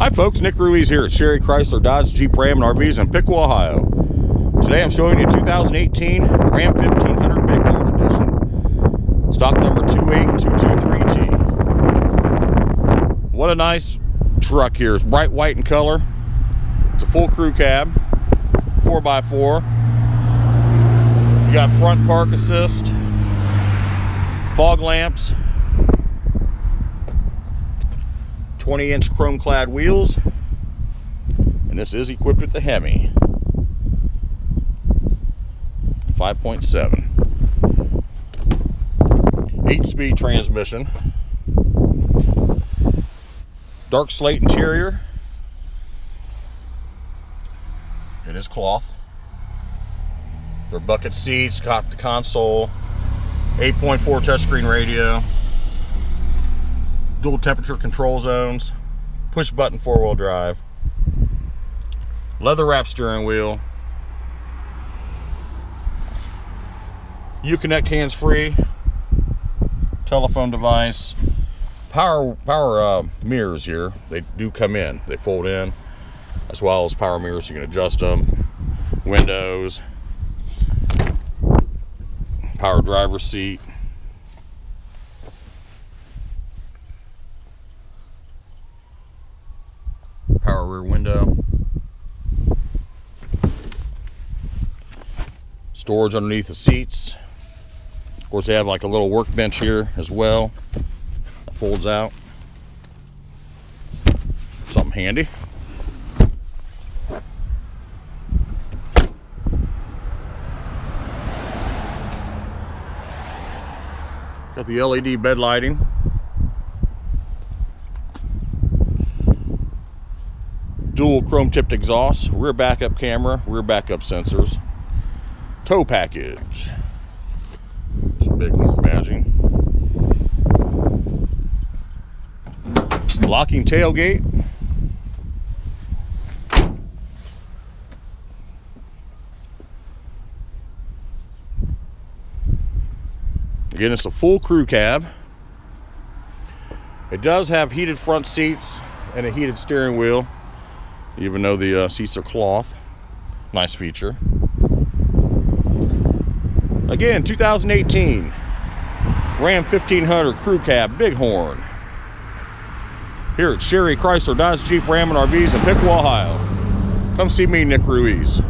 Hi folks, Nick Ruiz here at Sherry Chrysler Dodge Jeep Ram and RVs in Piqua, Ohio. Today I'm showing you 2018 Ram 1500 Bighorn Edition. Stock number 28223T. What a nice truck here. It's bright white in color. It's a full crew cab, 4x4. You got front park assist, fog lamps, 20-inch chrome-clad wheels, and this is equipped with the Hemi 5.7, 8-speed transmission, dark slate interior. It is cloth. They're bucket seats, got the console, 8.4 touchscreen radio, dual temperature control zones, push button 4-wheel drive, leather wrap steering wheel, Uconnect hands-free, telephone device, power mirrors here. They do come in, they fold in, as well as power mirrors. You can adjust them, windows, power driver's seat, power rear window, storage underneath the seats. Of course, they have like a little workbench here as well that folds out. Something handy. Got the LED bed lighting. Dual chrome tipped exhaust, rear backup camera, rear backup sensors, tow package, some Bighorn badging, locking tailgate, again, it's a full crew cab. It does have heated front seats and a heated steering wheel, even though the seats are cloth. Nice feature. Again, 2018 Ram 1500 Crew Cab Bighorn here at Sherry Chrysler Dodge Jeep Ram and RVs in Piqua, Ohio. Come see me, Nick Ruiz.